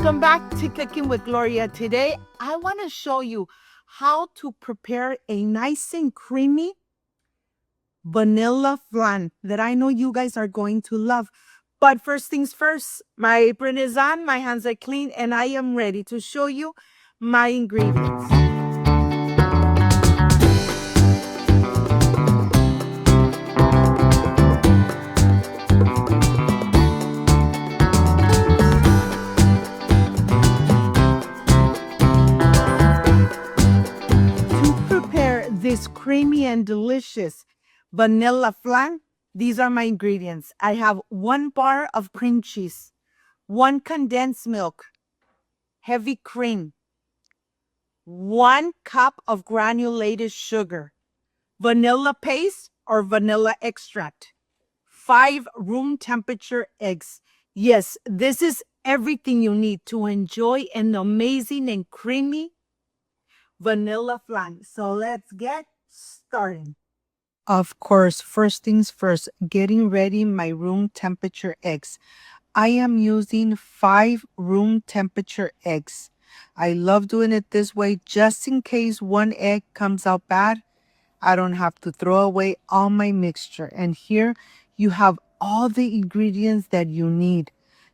Welcome back to Cooking with Gloria. Today, I want to show you how to prepare a nice and creamy vanilla flan that I know you guys are going to love. But first things first, my apron is on, my hands are clean, and I am ready to show you my ingredients. This creamy and delicious vanilla flan, these are my ingredients. I have 1 bar of cream cheese, 1 condensed milk, heavy cream, 1 cup of granulated sugar, vanilla paste or vanilla extract, 5 room temperature eggs. Yes, this is everything you need to enjoy an amazing and creamy vanilla flan. So let's get started. Of course, first things first, getting ready my room temperature eggs. I am using 5 room temperature eggs. I love doing it this way just in case one egg comes out bad. I don't have to throw away all my mixture. And here you have all the ingredients that you need.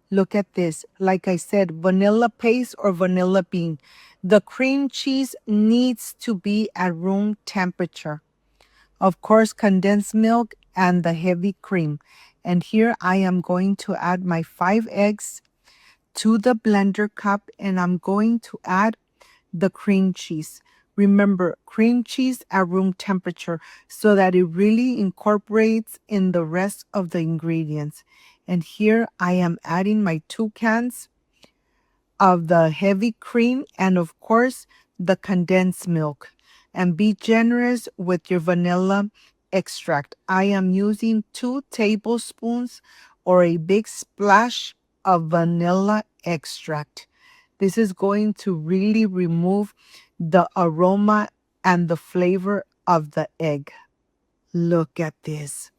Look at this. Like I said, vanilla paste or vanilla bean. The cream cheese needs to be at room temperature. Of course, condensed milk and the heavy cream. And here I am going to add my 5 eggs to the blender cup, and I'm going to add the cream cheese. Remember, cream cheese at room temperature so that it really incorporates in the rest of the ingredients. And here I am adding my 2 cans of the heavy cream and of course the condensed milk. And be generous with your vanilla extract. I am using 2 tablespoons or a big splash of vanilla extract. This is going to really remove the aroma and the flavor of the egg. Look at this.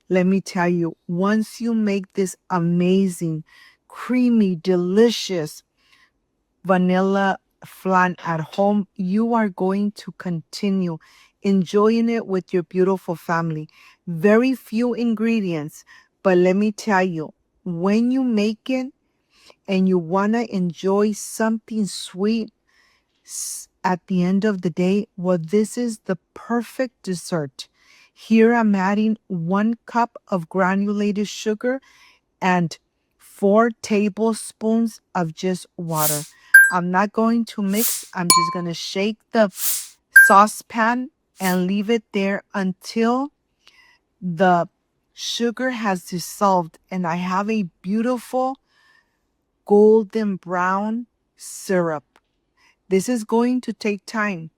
Let me tell you, once you make this amazing, creamy, delicious vanilla flan at home, you are going to continue enjoying it with your beautiful family. Very few ingredients, but let me tell you, when you make it and you want to enjoy something sweet at the end of the day, well, this is the perfect dessert. Here I'm adding 1 cup of granulated sugar and 4 tablespoons of just water. I'm not going to mix. I'm just going to shake the saucepan and leave it there until the sugar has dissolved and I have a beautiful golden brown syrup. This is going to take time,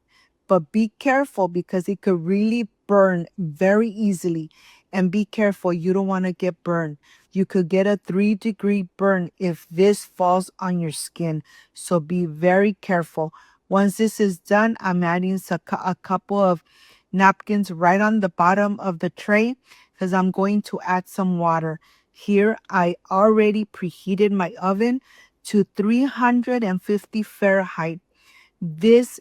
but be careful because it could really burn very easily. And be careful, you don't want to get burned. You could get a 3-degree burn if this falls on your skin. So be very careful. Once this is done, I'm adding a couple of napkins right on the bottom of the tray because I'm going to add some water. Here, I already preheated my oven to 350 Fahrenheit. This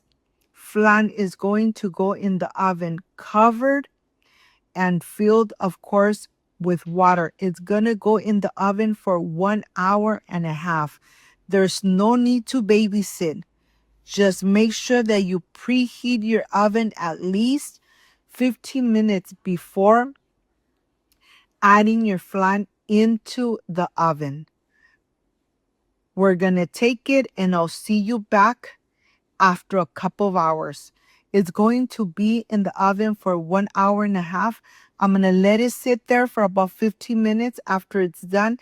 flan is going to go in the oven covered and filled, of course, with water. It's going to go in the oven for 1 hour and a half. There's no need to babysit. Just make sure that you preheat your oven at least 15 minutes before adding your flan into the oven. We're going to take it and I'll see you back after a couple of hours. It's going to be in the oven for 1 hour and a half. I'm going to let it sit there for about 15 minutes. After it's done,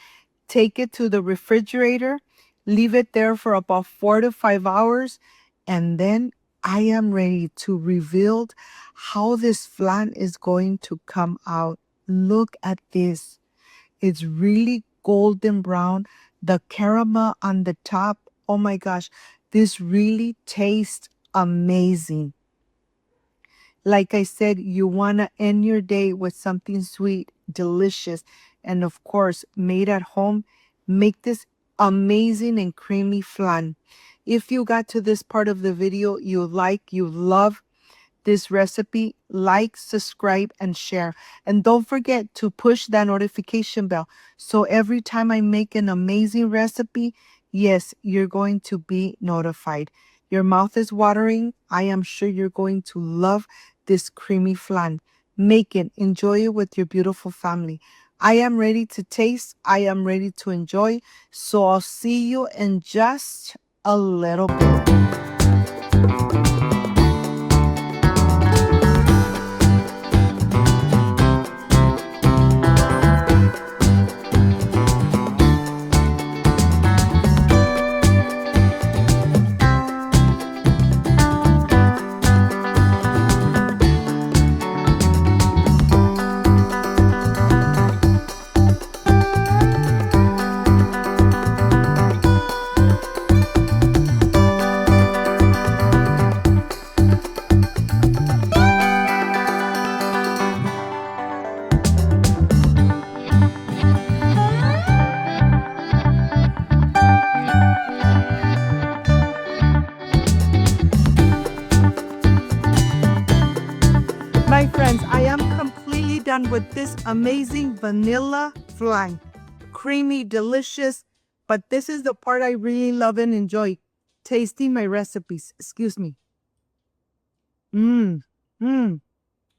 take it to the refrigerator, leave it there for about 4 to 5 hours, and then I am ready to reveal how this flan is going to come out. Look at this. It's really golden brown. The caramel on the top, oh my gosh, this really tastes amazing. Like I said, you want to end your day with something sweet, delicious, and of course, made at home. Make this amazing and creamy flan. If you got to this part of the video, you love this recipe, like, subscribe, and share. And don't forget to push that notification bell. So every time I make an amazing recipe, yes, you're going to be notified. Your mouth is watering. I am sure you're going to love this creamy flan. Make it, enjoy it with your beautiful family. I am ready to taste. I am ready to enjoy. So I'll see you in just a little bit. My friends, I am completely done with this amazing vanilla flan. Creamy, delicious, but this is the part I really love and enjoy. Tasting my recipes. Excuse me.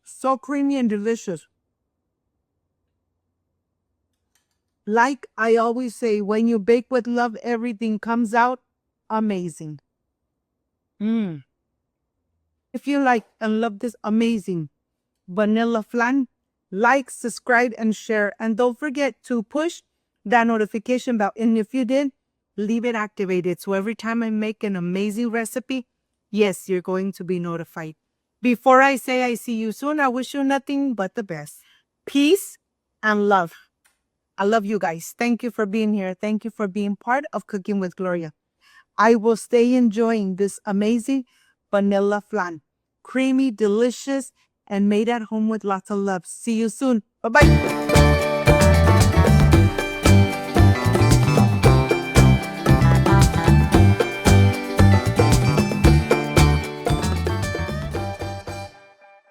So creamy and delicious. Like I always say, when you bake with love, everything comes out amazing. If you like and love this amazing vanilla flan, like, subscribe, and share. And don't forget to push that notification bell. And if you did, leave it activated. So every time I make an amazing recipe, yes, you're going to be notified. Before I say I see you soon, I wish you nothing but the best. Peace and love. I love you guys. Thank you for being here. Thank you for being part of Cooking with Gloria. I will stay enjoying this amazing vanilla flan. Creamy, delicious, and made at home with lots of love. See you soon. Bye-bye.